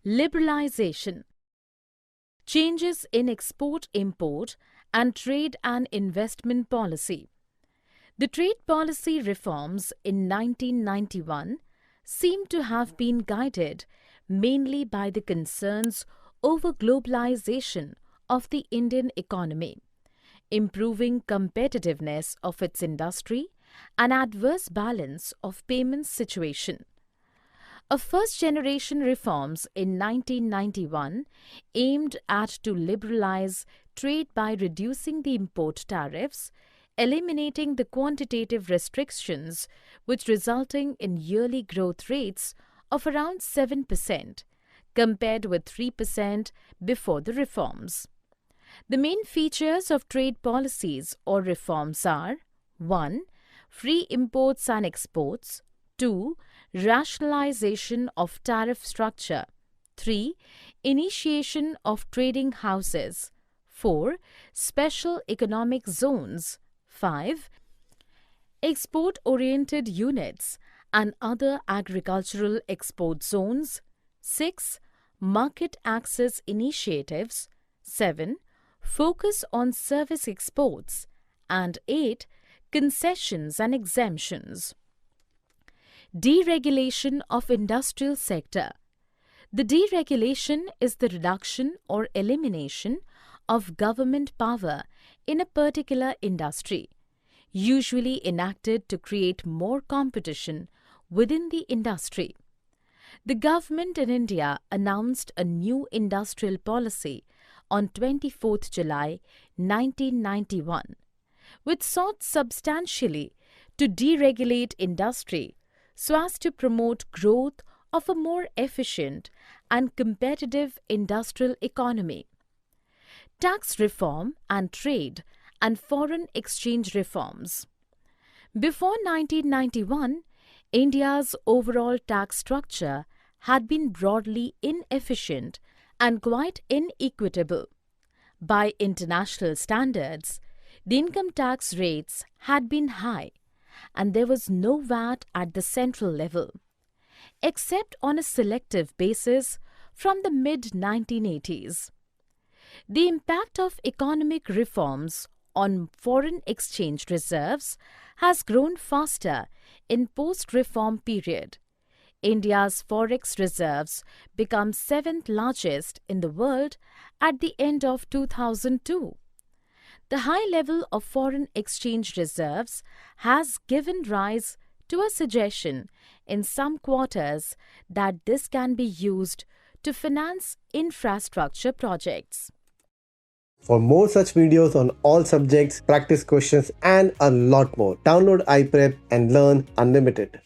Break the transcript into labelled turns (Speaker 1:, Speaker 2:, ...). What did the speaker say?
Speaker 1: Liberalization. Changes in export-import and trade and investment policy. The trade policy reforms in 1991 seem to have been guided mainly by the concerns over globalization of the Indian economy, improving competitiveness of its industry, and adverse balance of payments situation. A first-generation reforms in 1991 aimed at to liberalize trade by reducing the import tariffs, eliminating the quantitative restrictions, which resulting in yearly growth rates of around 7%, compared with 3% before the reforms. The main features of trade policies or reforms are 1. Free imports and exports, 2. Rationalization of tariff structure, 3. Initiation of trading houses, 4. Special economic zones, 5. Export-oriented units and other agricultural export zones, 6. Market access initiatives, 7. Focus on service exports, and 8. Concessions and exemptions. Deregulation of industrial sector. The deregulation is the reduction or elimination of government power in a particular industry, usually enacted to create more competition within the industry. The government in India announced a new industrial policy on 24th July 1991, which sought substantially to deregulate industry so as to promote growth of a more efficient and competitive industrial economy. Tax reform and trade and foreign exchange reforms. Before 1991, India's overall tax structure had been broadly inefficient and quite inequitable. By international standards, the income tax rates had been high, and there was no VAT at the central level, except on a selective basis from the mid-1980s. The impact of economic reforms on foreign exchange reserves has grown faster in post-reform period. India's forex reserves become 7th largest in the world at the end of 2002. The high level of foreign exchange reserves has given rise to a suggestion in some quarters that this can be used to finance infrastructure projects.
Speaker 2: For more such videos on all subjects, practice questions, and a lot more, download iPrep and learn unlimited.